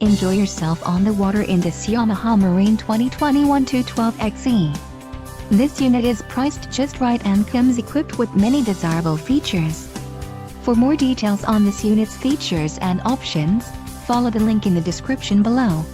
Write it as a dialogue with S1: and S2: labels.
S1: Enjoy yourself on the water in this Yamaha Marine 2021 212XE. This unit is priced just right and comes equipped with many desirable features. For more details on this unit's features and options, follow the link in the description below.